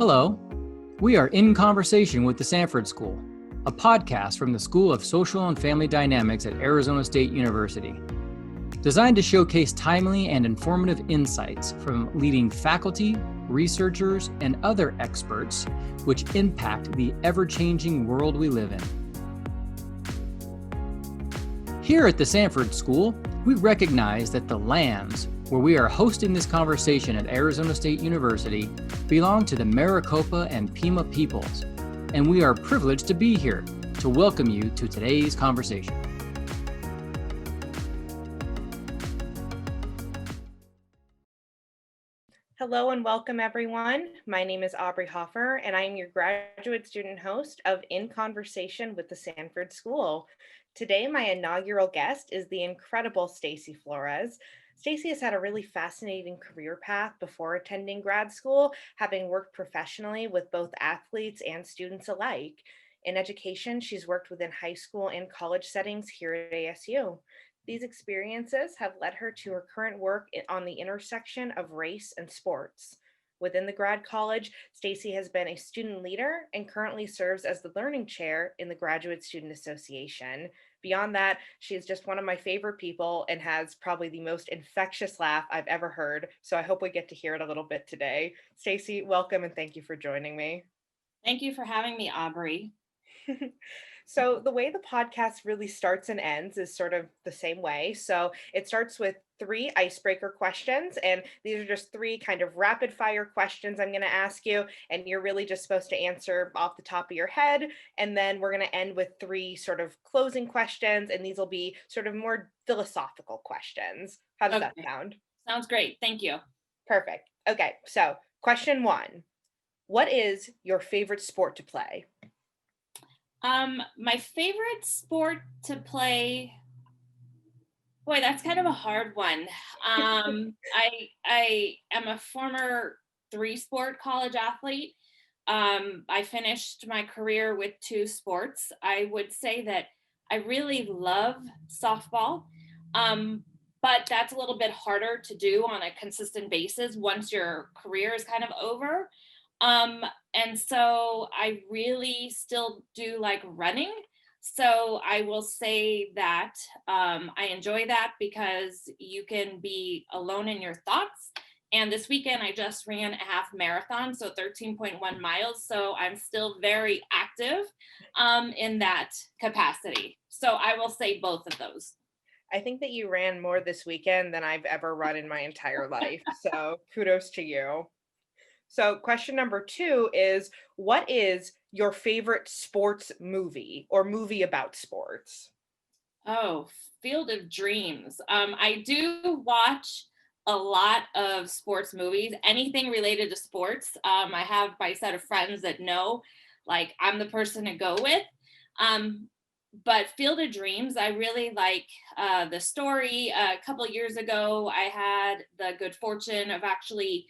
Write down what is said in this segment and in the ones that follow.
Hello, we are in conversation with the Sanford School, a podcast from the School of Social and Family Dynamics at Arizona State University. Designed to showcase timely and informative insights from leading faculty, researchers, and other experts which impact the ever-changing world we live in. Here at the Sanford School, we recognize that the lands where we are hosting this conversation at Arizona State University belong to the Maricopa and Pima peoples, and we are privileged to be here to welcome you to today's conversation. Hello and welcome everyone. My name is Aubrey Hoffer and I am your graduate student host of In Conversation with the Sanford School. Today, my inaugural guest is the incredible Stacey Flores. Stacey has had a really fascinating career path before attending grad school, having worked professionally with both athletes and students alike. In education, she's worked within high school and college settings here at ASU. These experiences have led her to her current work on the intersection of race and sports. Within the grad college, Stacey has been a student leader and currently serves as the learning chair in the Graduate Student Association. Beyond that, she is just one of my favorite people and has probably the most infectious laugh I've ever heard. So I hope we get to hear it a little bit today. Stacey, welcome and thank you for joining me. Thank you for having me, Aubrey. So the way the podcast really starts and ends is sort of the same way. So it starts with 3 icebreaker questions, and these are just 3 kind of rapid fire questions I'm going to ask you, and you're really just supposed to answer off the top of your head. And then we're going to end with 3 sort of closing questions, and these will be sort of more philosophical questions. How does that sound? Sounds great. Thank you. Perfect. Okay, so question 1. What is your favorite sport to play? My favorite sport to play, boy, that's kind of a hard one. I am a former 3-sport college athlete. I finished my career with 2 sports. I would say that I really love softball, but that's a little bit harder to do on a consistent basis once your career is kind of over. And so I really still do like running. So I will say that I enjoy that because you can be alone in your thoughts. And this weekend I just ran a half marathon, so 13.1 miles. So I'm still very active in that capacity. So I will say both of those. I think that you ran more this weekend than I've ever run in my entire life. So kudos to you. So question number 2 is, what is your favorite sports movie or movie about sports? Oh, Field of Dreams. I do watch a lot of sports movies, anything related to sports. I have my set of friends that know, like, I'm the person to go with. But Field of Dreams, I really like the story. A couple of years ago, I had the good fortune of actually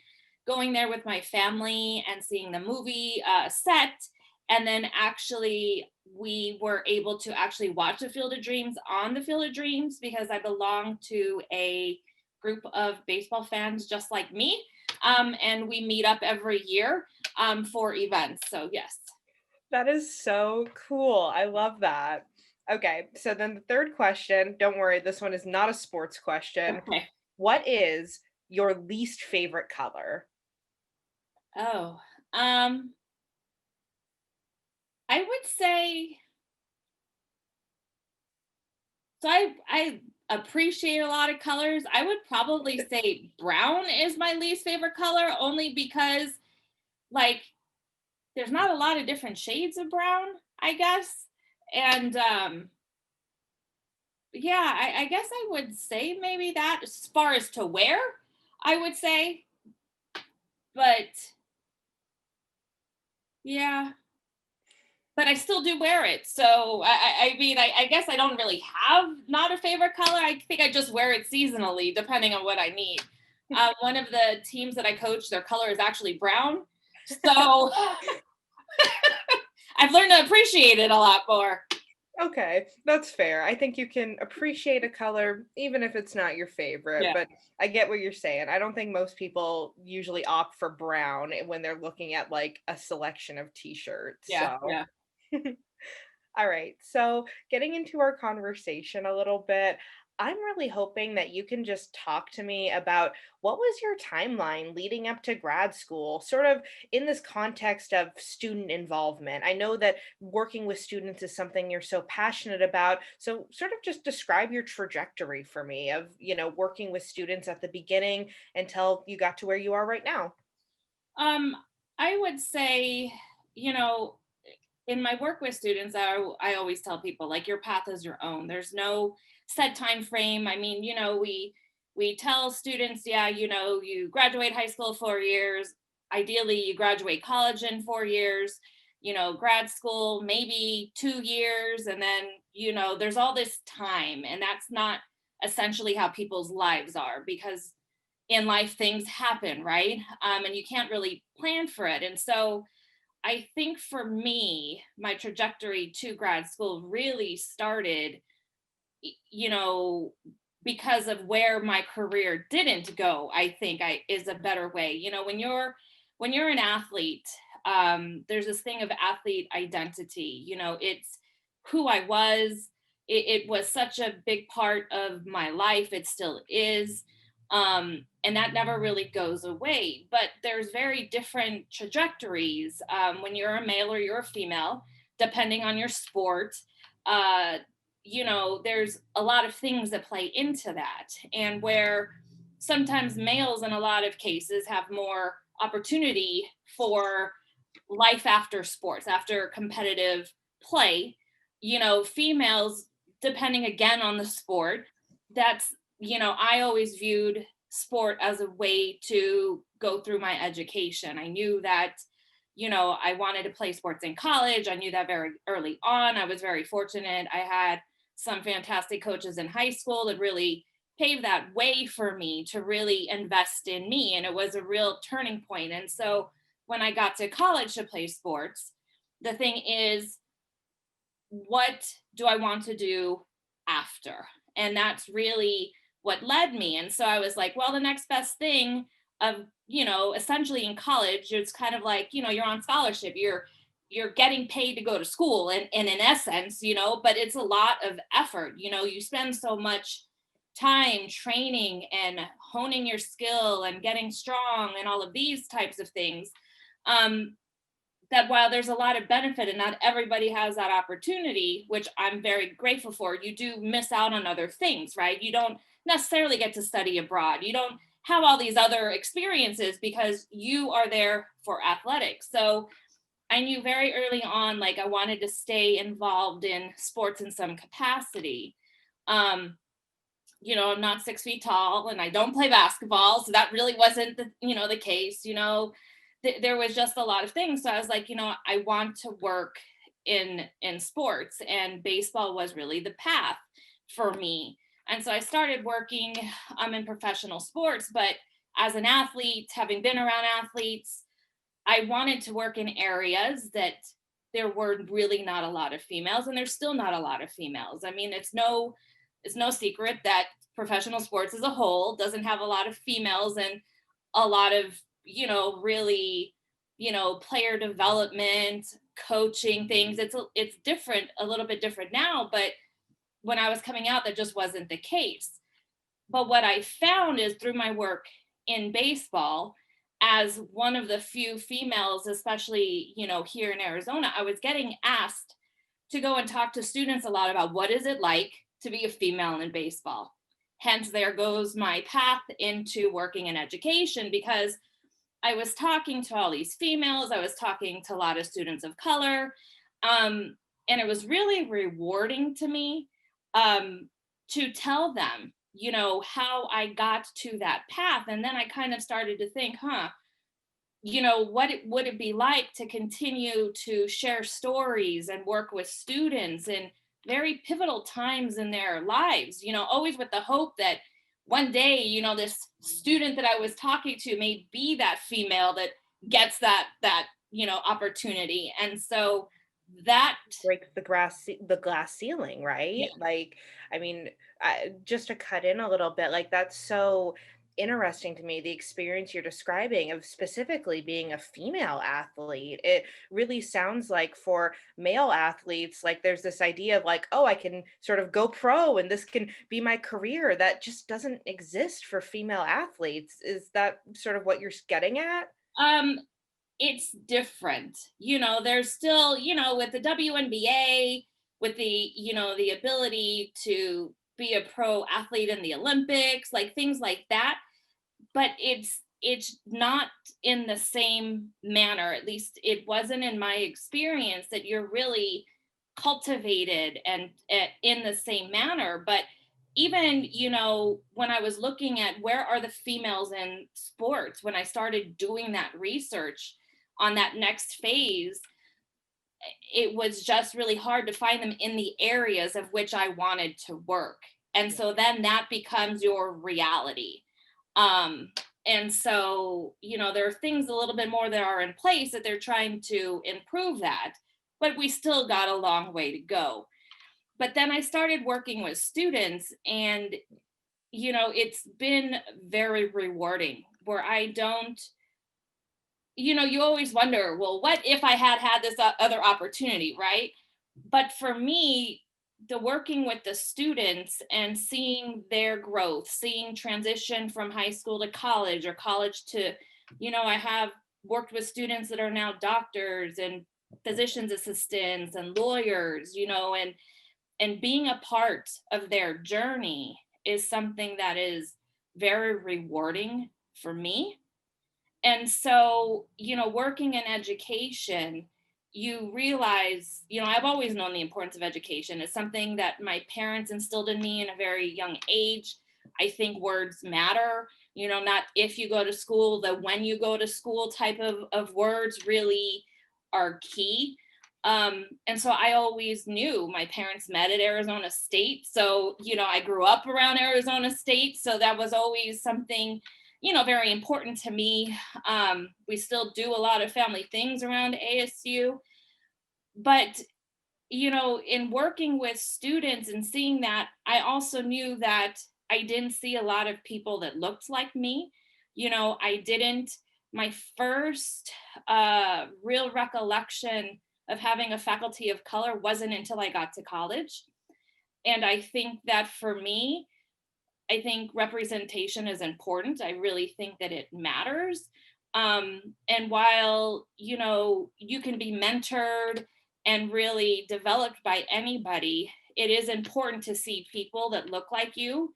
going there with my family and seeing the movie set. And then actually we were able to actually watch the Field of Dreams on the Field of Dreams because I belong to a group of baseball fans just like me. And we meet up every year for events. So yes. That is so cool. I love that. Okay, so then the third question, don't worry, this one is not a sports question. Okay. What is your least favorite color? Oh, I would say, so I appreciate a lot of colors. I would probably say brown is my least favorite color, only because like there's not a lot of different shades of brown, I guess. And yeah, I guess I would say maybe that as far as to wear, I would say. But yeah, but I still do wear it. So I mean, I guess I don't really have not a favorite color. I think I just wear it seasonally, depending on what I need. One of the teams that I coach, their color is actually brown. So I've learned to appreciate it a lot more. Okay, that's fair. I think you can appreciate a color even if it's not your favorite, Yeah. but I get what you're saying. I don't think most people usually opt for brown when they're looking at like a selection of t-shirts. Yeah. So, Yeah. all right. So, getting into our conversation a little bit, I'm really hoping that you can just talk to me about what was your timeline leading up to grad school, sort of in this context of student involvement. I know that working with students is something you're so passionate about. So, sort of just describe your trajectory for me of, working with students at the beginning until you got to where you are right now. Um, I would say, you know, in my work with students, I always tell people like your path is your own. There's no set time frame. I mean, we tell students, yeah, you graduate high school 4 years. Ideally, you graduate college in 4 years. Grad school maybe 2 years, and then there's all this time, and that's not essentially how people's lives are because in life things happen, right? And you can't really plan for it, and so I think for me, my trajectory to grad school really started, you know, because of where my career didn't go. I think I is a better way. When you're an athlete, there's this thing of athlete identity. It's who I was. It was such a big part of my life. It still is. And that never really goes away. But there's very different trajectories when you're a male or you're a female, depending on your sport. Uh, there's a lot of things that play into that. And where sometimes males, in a lot of cases, have more opportunity for life after sports, after competitive play, females, depending again on the sport, I always viewed sport as a way to go through my education. I knew that, I wanted to play sports in college. I knew that very early on. I was very fortunate. I had some fantastic coaches in high school that really paved that way for me to really invest in me. And it was a real turning point. And so when I got to college to play sports, the thing is, what do I want to do after? And that's really what led me. And so I was like, well, the next best thing of, essentially in college, it's kind of like, you're on scholarship, you're getting paid to go to school and in essence, but it's a lot of effort. You spend so much time training and honing your skill and getting strong and all of these types of things. Um, that while there's a lot of benefit and not everybody has that opportunity, which I'm very grateful for, you do miss out on other things, right? You don't necessarily get to study abroad. You don't have all these other experiences because you are there for athletics. So I knew very early on, like I wanted to stay involved in sports in some capacity. Um, I'm not 6 feet tall and I don't play basketball. So that really wasn't the case, there was just a lot of things. So I was like, I want to work in sports, and baseball was really the path for me. And so I started working in professional sports, but as an athlete, having been around athletes, I wanted to work in areas that there were really not a lot of females, and there's still not a lot of females. I mean, it's no secret that professional sports as a whole doesn't have a lot of females, and a lot of really player development, coaching things. It's different, a little bit different now, but when I was coming out, that just wasn't the case. But what I found is through my work in baseball, as one of the few females, especially here in Arizona, I was getting asked to go and talk to students a lot about what is it like to be a female in baseball. Hence, there goes my path into working in education, because I was talking to all these females. I was talking to a lot of students of color. And it was really rewarding to me to tell them, how I got to that path. And then I kind of started to think, would it be like to continue to share stories and work with students in very pivotal times in their lives, always with the hope that one day, this student that I was talking to may be that female that gets that opportunity. And so that, Breaks the glass ceiling, right? yeah. Like, I mean, just to cut in a little bit, like that's so interesting to me, the experience you're describing of specifically being a female athlete. It really sounds like for male athletes, like there's this idea of like, oh, I can sort of go pro and this can be my career. That just doesn't exist for female athletes. Is that sort of what you're getting at? Um, it's different. There's still, with the WNBA, with the ability to be a pro athlete in the Olympics, like things like that. But it's not in the same manner. At least it wasn't in my experience that you're really cultivated and in the same manner. But even, when I was looking at where are the females in sports, when I started doing that research on that next phase, it was just really hard to find them in the areas of which I wanted to work. And so then that becomes your reality. Um, and so, there are things a little bit more that are in place that they're trying to improve that, but we still got a long way to go. But then I started working with students, and, it's been very rewarding where I don't, you always wonder, well, what if I had had this other opportunity, right? But for me, the working with the students and seeing their growth, seeing transition from high school to college or college to, I have worked with students that are now doctors and physician's assistants and lawyers, and being a part of their journey is something that is very rewarding for me. And so, working in education, you realize, I've always known the importance of education. It's something that my parents instilled in me in a very young age. I think words matter, not if you go to school, the when you go to school type of words really are key. And so I always knew my parents met at Arizona State. So, I grew up around Arizona State. So that was always something, very important to me. We still do a lot of family things around ASU, but in working with students and seeing that, I also knew that I didn't see a lot of people that looked like me. I didn't. My first real recollection of having a faculty of color wasn't until I got to college. And I think that for me, I think representation is important. I really think that it matters. And while, you can be mentored and really developed by anybody, it is important to see people that look like you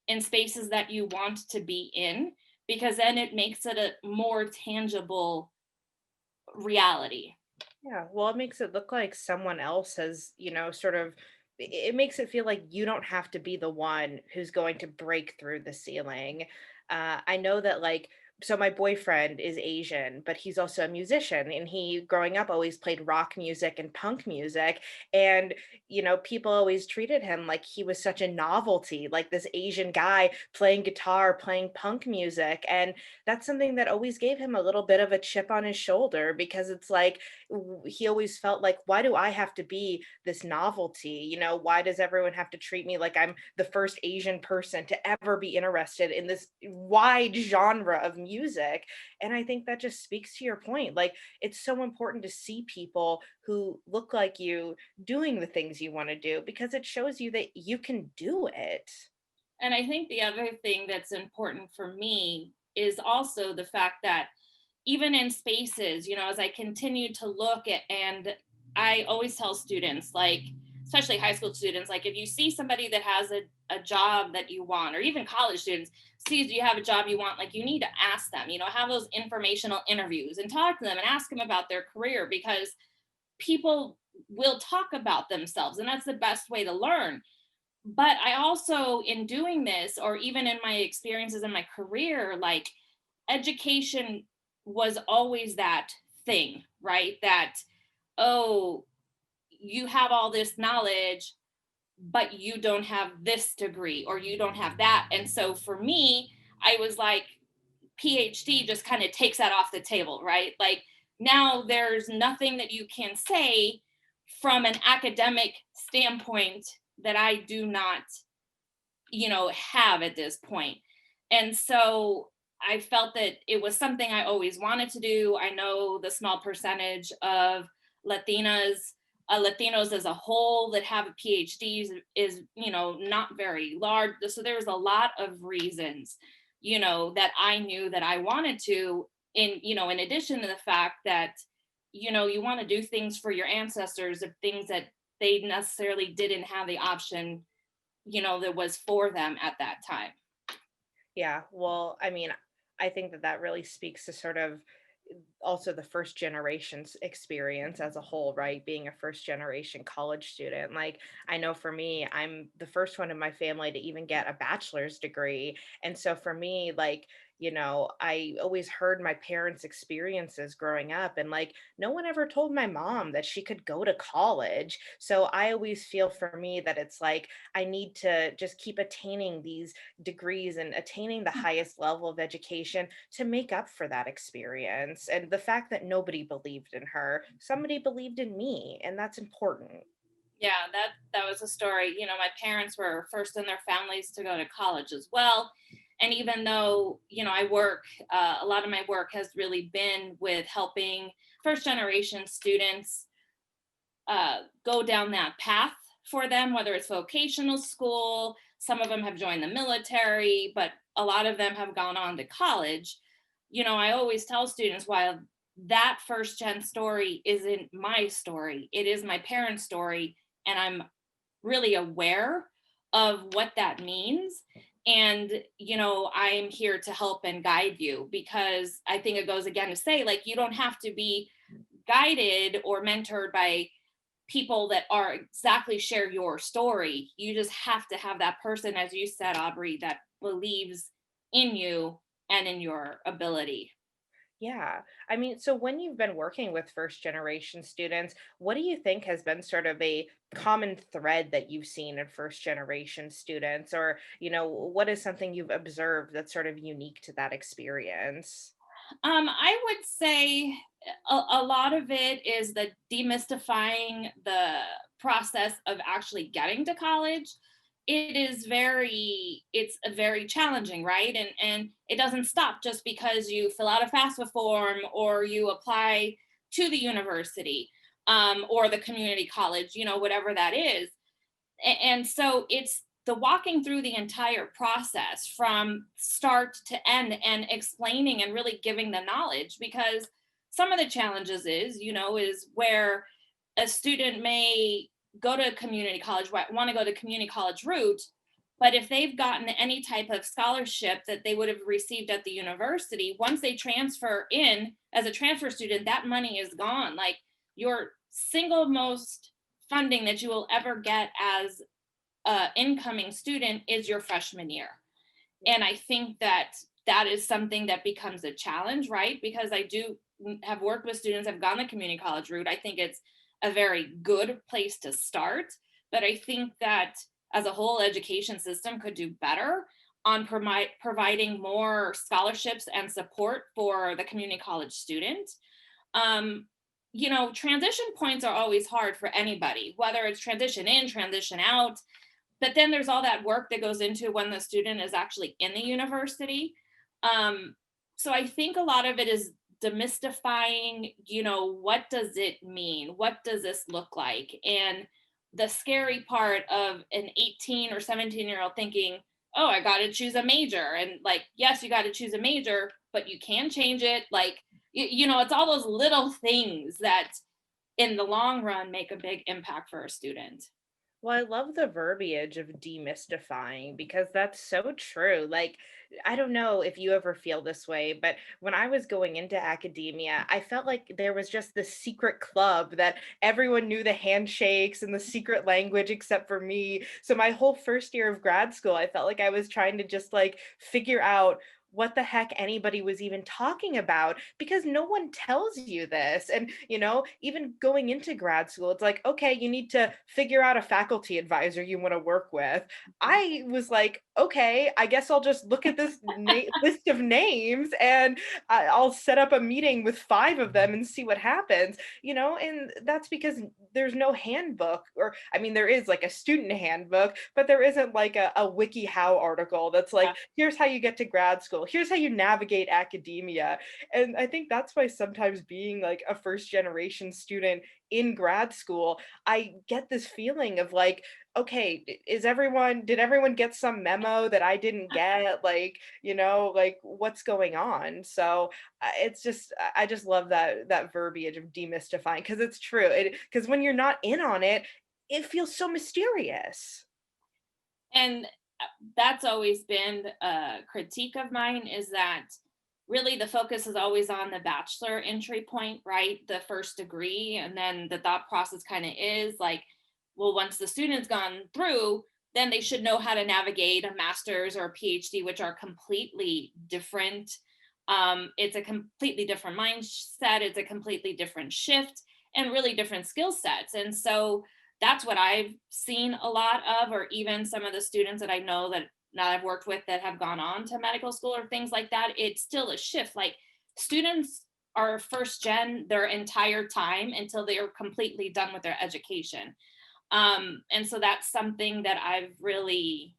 in spaces that you want to be in, because then it makes it a more tangible reality. Yeah, well, it makes it look like someone else has, sort of, it makes it feel like you don't have to be the one who's going to break through the ceiling. I know that, like, so my boyfriend is Asian, but he's also a musician, and he, growing up, always played rock music and punk music. And, people always treated him like he was such a novelty, like this Asian guy playing guitar, playing punk music. And that's something that always gave him a little bit of a chip on his shoulder, because it's like, he always felt like, why do I have to be this novelty? Why does everyone have to treat me like I'm the first Asian person to ever be interested in this wide genre of music? And I think that just speaks to your point. Like, it's so important to see people who look like you doing the things you want to do, because it shows you that you can do it. And I think the other thing that's important for me is also the fact that even in spaces, as I continue to look at, and I always tell students, like, especially high school students, like, if you see somebody that has a job that you want, or even college students sees you have a job you want, like, you need to ask them, have those informational interviews and talk to them and ask them about their career, because people will talk about themselves, and that's the best way to learn. But I also, in doing this, or even in my experiences in my career, like, education was always that thing, right? That, oh, you have all this knowledge, but you don't have this degree, or you don't have that. And so for me, I was like, PhD just kind of takes that off the table, right? Like, now there's nothing that you can say from an academic standpoint that I do not, have at this point. And so I felt that it was something I always wanted to do. I know the small percentage of Latinas, Latinos as a whole that have PhDs is, not very large. So there was a lot of reasons, that I knew that I wanted to, in addition to the fact that, you want to do things for your ancestors of things that they necessarily didn't have the option, that was for them at that time. Yeah, well, I mean, I think that that really speaks to sort of also the first generation's experience as a whole, right? Being a first generation college student. Like, I know for me, I'm the first one in my family to even get a bachelor's degree. And so for me, like, I always heard my parents' experiences growing up, and like, no one ever told my mom that she could go to college. So I always feel for me that it's like, I need to just keep attaining these degrees and attaining the highest level of education to make up for that experience. And the fact that nobody believed in her, somebody believed in me, and that's important. Yeah, that was a story. My parents were first in their families to go to college as well. And even though, I work, a lot of my work has really been with helping first generation students go down that path for them, whether it's vocational school, some of them have joined the military, but a lot of them have gone on to college. I always tell students, while that first gen story isn't my story, it is my parents' story. And I'm really aware of what that means. And, I'm here to help and guide you, because I think it goes again to say, like, you don't have to be guided or mentored by people that are exactly share your story. You just have to have that person, as you said, Aubrey, that believes in you and in your ability. Yeah. I mean, so when you've been working with first generation students, what do you think has been sort of a common thread that you've seen in first generation students? Or, what is something you've observed that's sort of unique to that experience? I would say a lot of it is the demystifying the process of actually getting to college. It's a very challenging, right? And it doesn't stop just because you fill out a FAFSA form or you apply to the university, or the community college, whatever that is. And so it's the walking through the entire process from start to end and explaining and really giving the knowledge, because some of the challenges is where a student may go to community college, want to go the community college route, but if they've gotten any type of scholarship that they would have received at the university, once they transfer in as a transfer student, that money is gone. Like, your single most funding that you will ever get as a incoming student is your freshman year. And I think that that is something that becomes a challenge, right? Because I do have worked with students that have gone the community college route. I think it's a very good place to start, but I think that as a whole education system could do better on providing more scholarships and support for the community college student. um, Transition points are always hard for anybody, whether it's transition in, transition out, but then there's all that work that goes into when the student is actually in the university. um, so I think a lot of it is demystifying, what does it mean, what does this look like, and the scary part of an 18 or 17-year-old thinking, oh, I got to choose a major, and like, yes, you got to choose a major, but you can change it. Like, it's all those little things that in the long run make a big impact for a student. Well, I love the verbiage of demystifying because that's so true. Like, I don't know if you ever feel this way, but when I was going into academia, I felt like there was just this secret club that everyone knew the handshakes and the secret language except for me. So my whole first year of grad school, I felt like I was trying to just like figure out what the heck anybody was even talking about, because no one tells you this. And, even going into grad school, it's like, okay, you need to figure out a faculty advisor you want to work with. I was like, okay, I guess I'll just look at this list of names, and I'll set up a meeting with 5 of them and see what happens, and that's because there's no handbook, or I mean, there is like a student handbook, but there isn't like a WikiHow article that's like, here's how you get to grad school, here's how you navigate academia. And I think that's why sometimes being like a first generation student in grad school, I get this feeling of like, okay, did everyone get some memo that I didn't get? Like, like what's going on? So it's just, I just love that verbiage of demystifying, because it's true. Because when you're not in on it, it feels so mysterious. And that's always been a critique of mine, is that really the focus is always on the bachelor entry point, right? The first degree. And then the thought process kind of is like, well, once the student's gone through, then they should know how to navigate a master's or a PhD, which are completely different. It's a completely different mindset. It's a completely different shift and really different skill sets. And so that's what I've seen a lot of, or even some of the students that I know that now I've worked with that have gone on to medical school or things like that. It's still a shift. Like, students are first gen their entire time until they are completely done with their education. And so that's something that I've really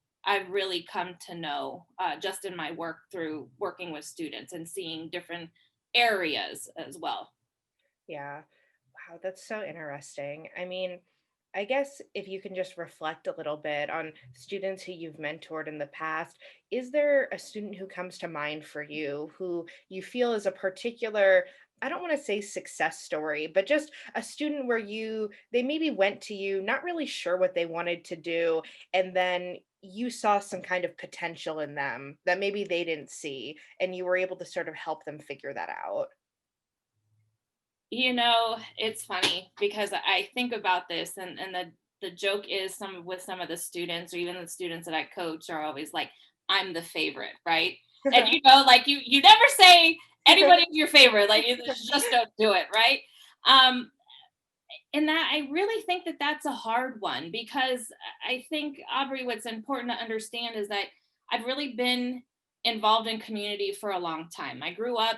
come to know, just in my work through working with students and seeing different areas as well. Yeah. Wow, that's so interesting. I mean, I guess if you can just reflect a little bit on students who you've mentored in the past, is there a student who comes to mind for you who you feel is a particular, I don't want to say success story, but just a student where they maybe went to you, not really sure what they wanted to do, and then you saw some kind of potential in them that maybe they didn't see, and you were able to sort of help them figure that out? It's funny because I think about this, and the joke is, with some of the students, or even the students that I coach, are always like, I'm the favorite, right? And like, you never say anybody's your favorite, like, you just don't do it, right? Um, and that, I really think that that's a hard one, because I think, Aubrey, what's important to understand is that I've really been involved in community for a long time. I grew up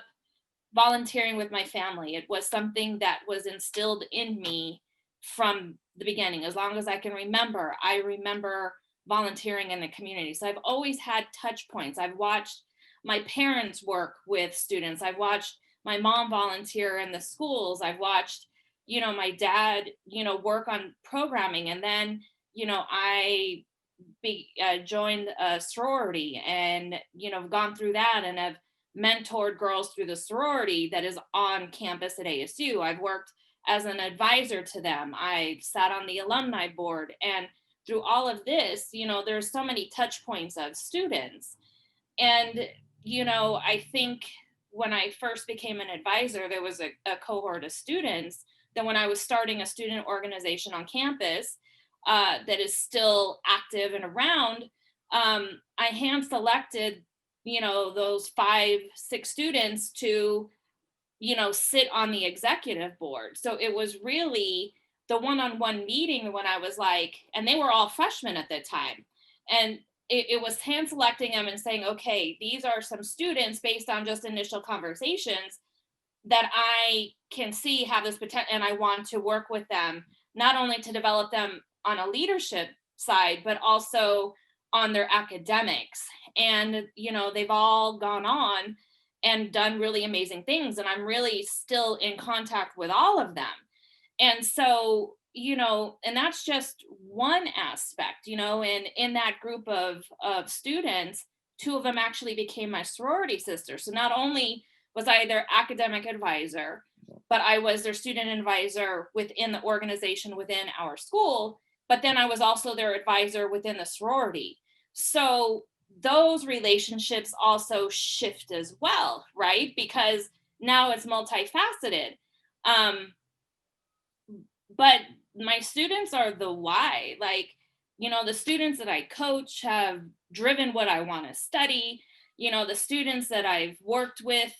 volunteering with my family. It was something that was instilled in me from the beginning. As long as I can remember, I remember volunteering in the community. So I've always had touch points. I've watched my parents work with students. I've watched my mom volunteer in the schools. I've watched, my dad, work on programming. And then, I joined a sorority, and, gone through that, and have mentored girls through the sorority that is on campus at ASU. I've worked as an advisor to them. I sat on the alumni board. And through all of this, there's so many touch points of students. And, I think when I first became an advisor, there was a cohort of students that, when I was starting a student organization on campus, that is still active and around, I hand selected, those 5, 6 students to, sit on the executive board. So it was really the one-on-one meeting when I was like, and they were all freshmen at the time. And it was hand selecting them and saying, okay, these are some students based on just initial conversations that I can see have this potential, and I want to work with them, not only to develop them on a leadership side, but also on their academics. And, they've all gone on and done really amazing things. And I'm really still in contact with all of them. And so, and that's just one aspect, and in that group of students, 2 of them actually became my sorority sisters. So not only was I their academic advisor, but I was their student advisor within the organization within our school. But then I was also their advisor within the sorority. So those relationships also shift as well, right? Because now it's multifaceted. Um, but my students are the why. Like, the students that I coach have driven what I want to study. the students that I've worked with,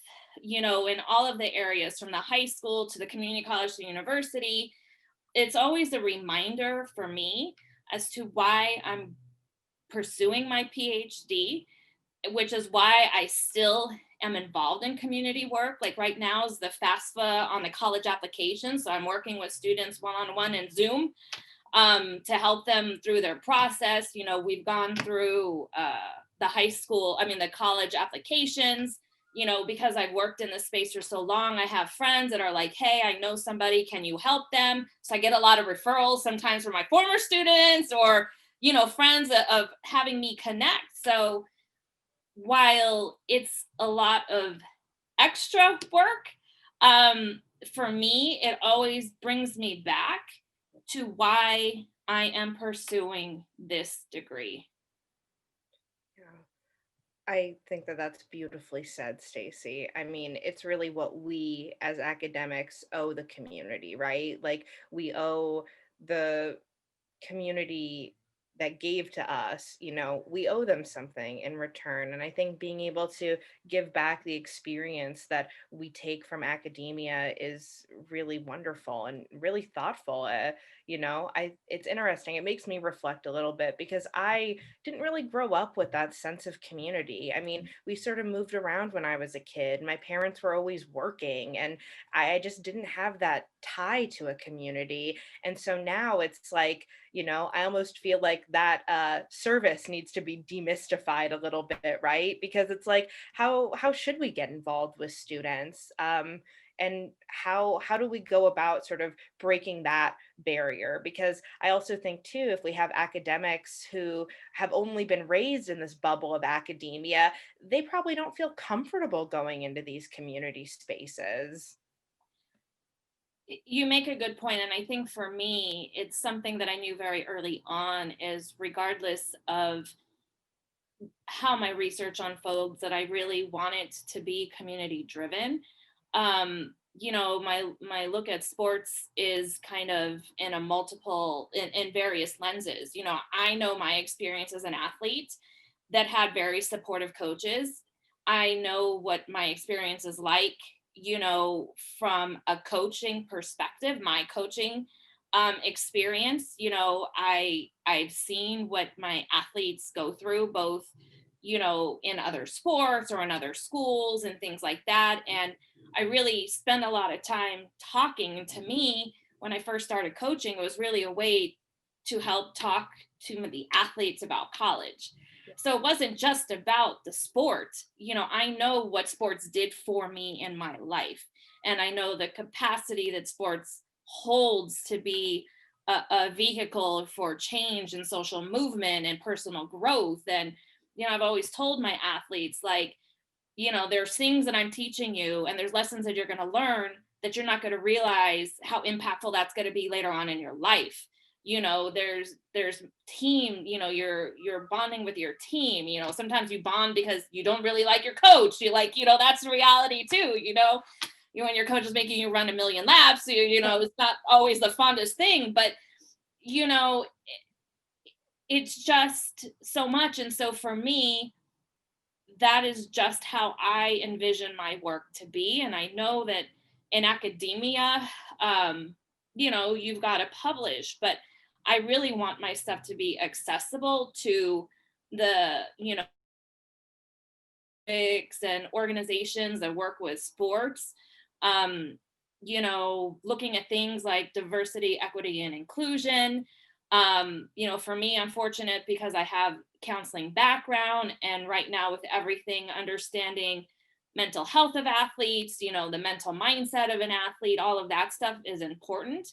in all of the areas from the high school to the community college to university, it's always a reminder for me as to why I'm pursuing my PhD, which is why I still am involved in community work. Like right now is the FAFSA on the college application. So I'm working with students one-on-one in Zoom to help them through their process. We've gone through the college applications, because I've worked in this space for so long. I have friends that are like, hey, I know somebody, can you help them? So I get a lot of referrals sometimes from my former students or, friends of having me connect. So while it's a lot of extra work, for me, it always brings me back to why I am pursuing this degree. I think that that's beautifully said, Stacey. I mean, it's really what we as academics owe the community, right? Like we owe the community that gave to us, we owe them something in return. And I think being able to give back the experience that we take from academia is really wonderful and really thoughtful. It's interesting. It makes me reflect a little bit because I didn't really grow up with that sense of community. I mean, we sort of moved around when I was a kid. My parents were always working, and I just didn't have that tie to a community. And so now it's like, I almost feel like that service needs to be demystified a little bit, right? Because it's like, how should we get involved with students? And how do we go about sort of breaking that barrier? Because I also think too, if we have academics who have only been raised in this bubble of academia, they probably don't feel comfortable going into these community spaces. You make a good point, and I think for me it's something that I knew very early on, is regardless of how my research unfolds, that I really want it to be community driven. My look at sports is kind of in a multiple in various lenses. I know my experience as an athlete that had very supportive coaches. I know what my experience is like, from a coaching perspective, my coaching experience. I've seen what my athletes go through, both, in other sports or in other schools and things like that. And I really spend a lot of time talking. And to me, when I first started coaching, it was really a way to help talk to the athletes about college. So it wasn't just about the sport. I know what sports did for me in my life. And I know the capacity that sports holds to be a vehicle for change and social movement and personal growth. And, I've always told my athletes, like, there's things that I'm teaching you and there's lessons that you're going to learn that you're not going to realize how impactful that's going to be later on in your life. There's team, you're bonding with your team. Sometimes you bond because you don't really like your coach. You like, that's reality too. When your coach is making you run a million laps, it's not always the fondest thing, but it's just so much. And so for me, that is just how I envision my work to be. And I know that in academia, you've got to publish, but I really want my stuff to be accessible to the, and organizations that work with sports. Looking at things like diversity, equity, and inclusion. For me, I'm fortunate because I have counseling background, and right now with everything, understanding mental health of athletes, the mental mindset of an athlete, all of that stuff is important.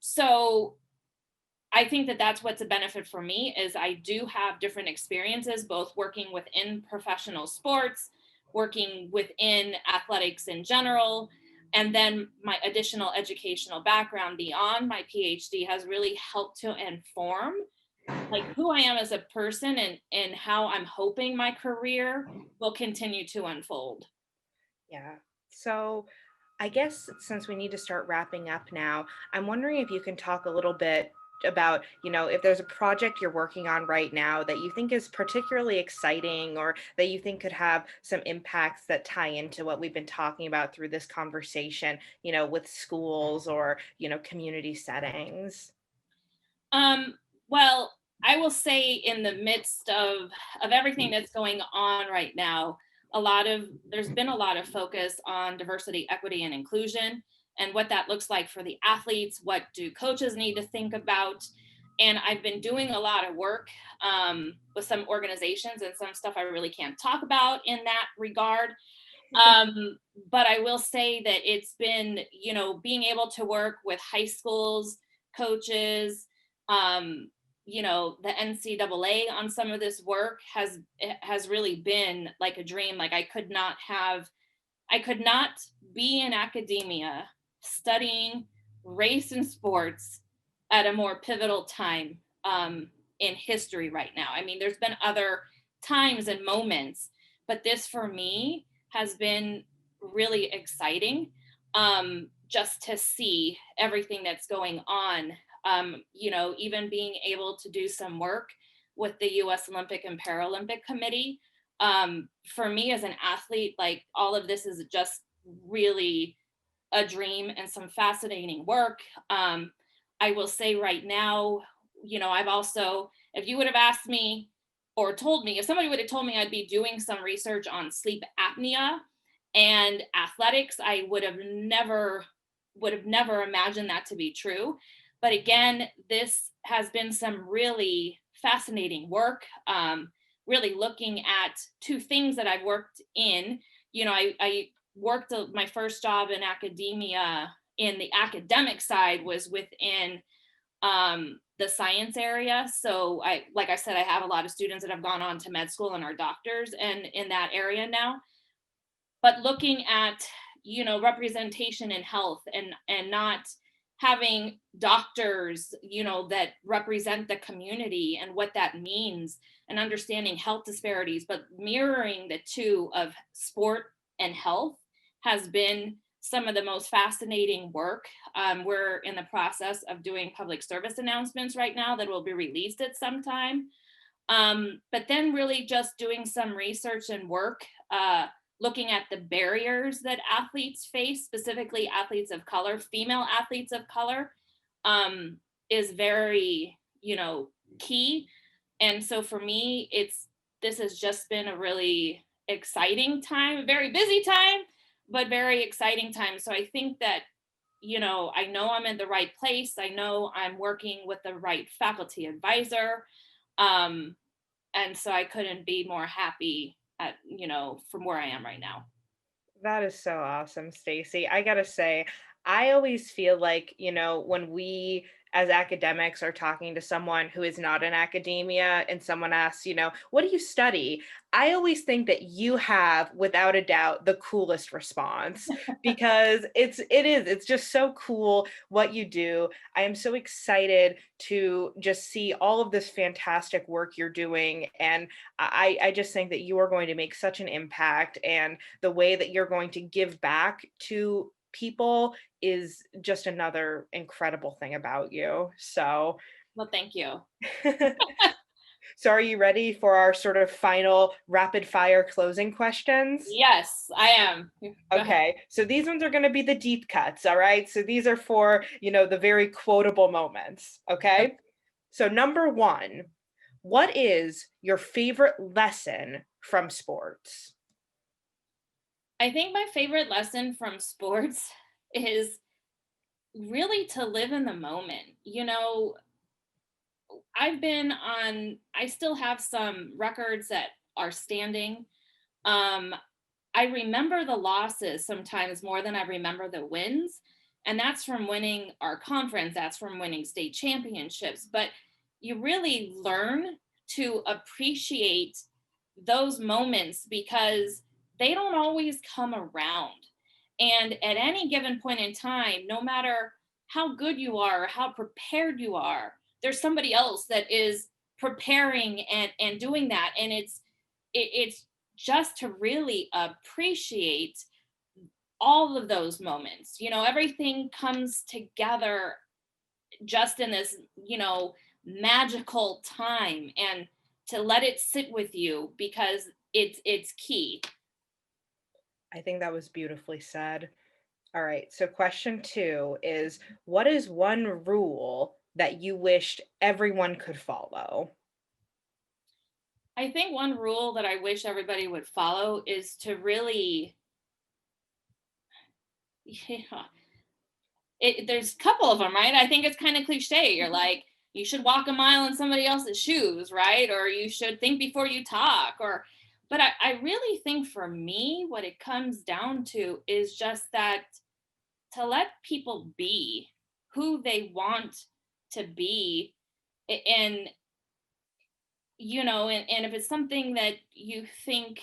So I think that that's what's a benefit for me, is I do have different experiences, both working within professional sports, working within athletics in general, and then my additional educational background beyond my PhD has really helped to inform like who I am as a person and how I'm hoping my career will continue to unfold. Yeah. So I guess since we need to start wrapping up now, I'm wondering if you can talk a little bit about, if there's a project you're working on right now that you think is particularly exciting or that you think could have some impacts that tie into what we've been talking about through this conversation, with schools or, community settings. Well, I will say in the midst of everything that's going on right now, there's been a lot of focus on diversity, equity, and inclusion and what that looks like for the athletes. What do coaches need to think about? And I've been doing a lot of work with some organizations and some stuff I really can't talk about in that regard. But I will say that it's been, being able to work with high schools, coaches, um, the NCAA on some of this work has really been like a dream. Like I could not be in academia studying race and sports at a more pivotal time in history right now. I mean, there's been other times and moments, but this for me has been really exciting, just to see everything that's going on. Even being able to do some work with the US Olympic and Paralympic Committee. For me as an athlete, like all of this is just really a dream and some fascinating work. I will say right now, I've also, if you would have asked me or told me, if somebody would have told me I'd be doing some research on sleep apnea and athletics, I would have never imagined that to be true. But again, this has been some really fascinating work, really looking at two things that I've worked in. I worked my first job in academia in the academic side was within the science area. So like I said, I have a lot of students that have gone on to med school and are doctors and in that area now. But looking at, representation in health and not having doctors, that represent the community and what that means and understanding health disparities, but mirroring the two of sport and health has been some of the most fascinating work. We're in the process of doing public service announcements right now that will be released at some time. But then really just doing some research and work, looking at the barriers that athletes face, specifically athletes of color, female athletes of color, is very, key. And so for me, this has just been a really exciting time, a very busy time, but very exciting time. So I think that, I know I'm in the right place. I know I'm working with the right faculty advisor. And so I couldn't be more happy from where I am right now. That is so awesome, Stacey. I gotta say, I always feel like, when we as academics are talking to someone who is not in academia and someone asks, what do you study? I always think that you have, without a doubt, the coolest response because it's just so cool what you do. I am so excited to just see all of this fantastic work you're doing. And I just think that you are going to make such an impact, and the way that you're going to give back to people is just another incredible thing about you. So, Well, thank you. so are you ready for our sort of final rapid fire closing questions? Yes, I am. Go ahead. Okay, so these ones are going to be the deep cuts, all right? So these are for, the very quotable moments, okay? So number one, what is your favorite lesson from sports? I think my favorite lesson from sports is really to live in the moment. I still have some records that are standing. Um, I remember the losses sometimes more than I remember the wins. And that's from winning our conference, that's from winning state championships. But you really learn to appreciate those moments because they don't always come around. And at any given point in time, no matter how good you are, or how prepared you are, there's somebody else that is preparing and doing that. And it's just to really appreciate all of those moments. Everything comes together just in this, magical time, and to let it sit with you, because it's key. I think that was beautifully said. All right. So, question 2 is, what is one rule that you wished everyone could follow? I think one rule that I wish everybody would follow is to really, yeah, there's a couple of them, right? I think it's kind of cliche. You're like, you should walk a mile in somebody else's shoes, right? Or you should think before you talk, but I really think for me, what it comes down to is just that, to let people be who they want to be. And, and if it's something that you think,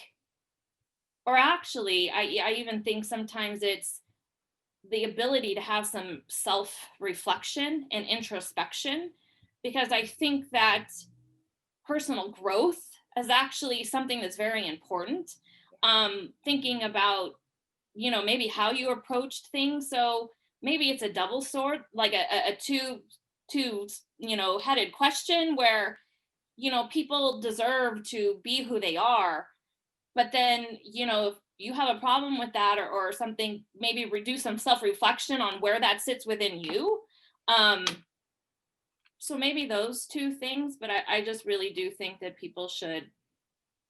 or actually, I even think sometimes it's the ability to have some self reflection and introspection, because I think that personal growth is actually something that's very important. Thinking about, maybe how you approached things. So maybe it's a double sword, like a two headed question, where, people deserve to be who they are. But then, if you have a problem with that, or something, maybe do some self-reflection on where that sits within you. So maybe those two things, but I just really do think that people should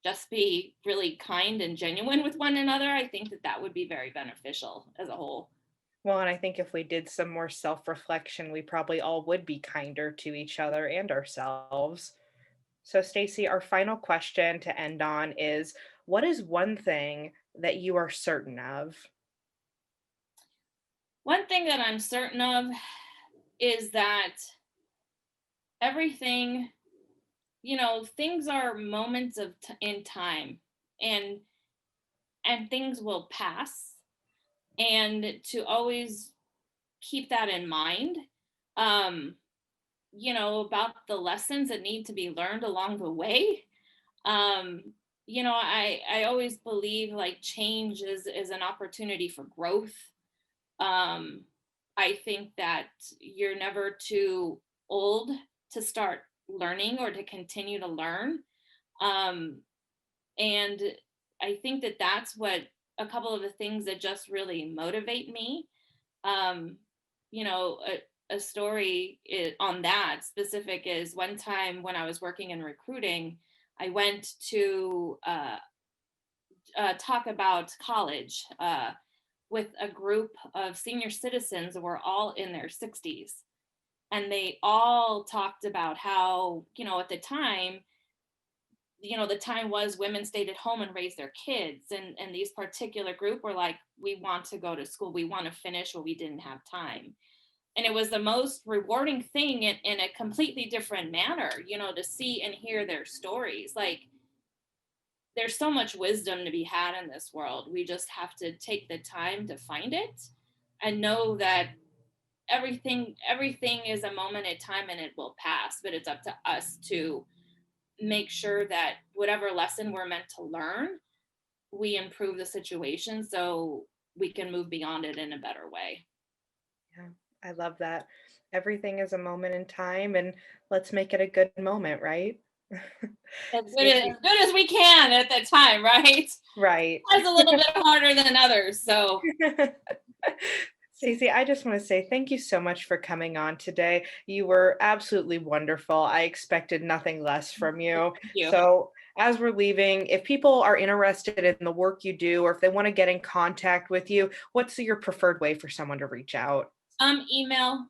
just be really kind and genuine with one another. I think that that would be very beneficial as a whole. Well, and I think if we did some more self reflection, we probably all would be kinder to each other and ourselves. So, Stacey, our final question to end on is, what is one thing that you are certain of? One thing that I'm certain of is that everything, things are moments in time, and things will pass, and to always keep that in mind. um about the lessons that need to be learned along the way. um I always believe, like, change is an opportunity for growth. um I think that you're never too old to start learning or to continue to learn. um and I think that that's what a couple of the things that just really motivate me. um a story on that specific is, one time when I was working in recruiting, I went to talk about college with a group of senior citizens who were all in their 60s, and they all talked about how, at the time, the time was women stayed at home and raised their kids, and these particular group were like, we want to go to school, we want to finish what we didn't have time. And it was the most rewarding thing in a completely different manner, to see and hear their stories. Like, there's so much wisdom to be had in this world. We just have to take the time to find it, and know that everything is a moment in time, and it will pass, but it's up to us to make sure that whatever lesson we're meant to learn, we improve the situation so we can move beyond it in a better way. Yeah, I love that. Everything is a moment in time, and let's make it a good moment, right? Stacey, As good as we can at the time, right? right. It's a little bit harder than others. So Stacey, I just want to say thank you so much for coming on today. You were absolutely wonderful. I expected nothing less from you. thank you. So, as we're leaving, if people are interested in the work you do, or if they want to get in contact with you, what's your preferred way for someone to reach out? Email.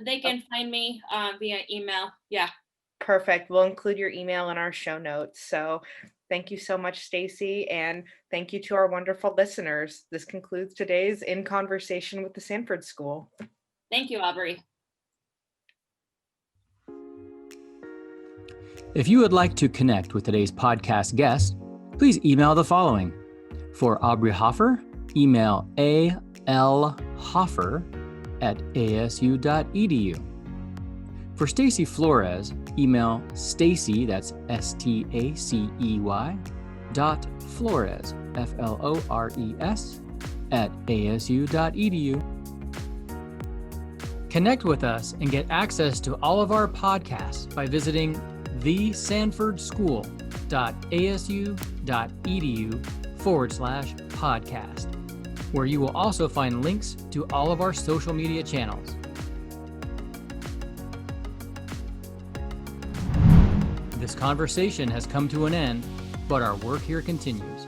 They can find me via email. Yeah. Perfect. We'll include your email in our show notes. So, thank you so much, Stacey, and thank you to our wonderful listeners. This concludes today's In Conversation with the Sanford School. Thank you, Aubrey. If you would like to connect with today's podcast guest, please email the following. For Aubrey Hoffer, email alhoffer@asu.edu. For Stacey Flores, email Stacey, that's STACEY, .Flores, FLORES, @asu.edu. Connect with us and get access to all of our podcasts by visiting thesanfordschool.asu.edu/podcast, where you will also find links to all of our social media channels. This conversation has come to an end, but our work here continues.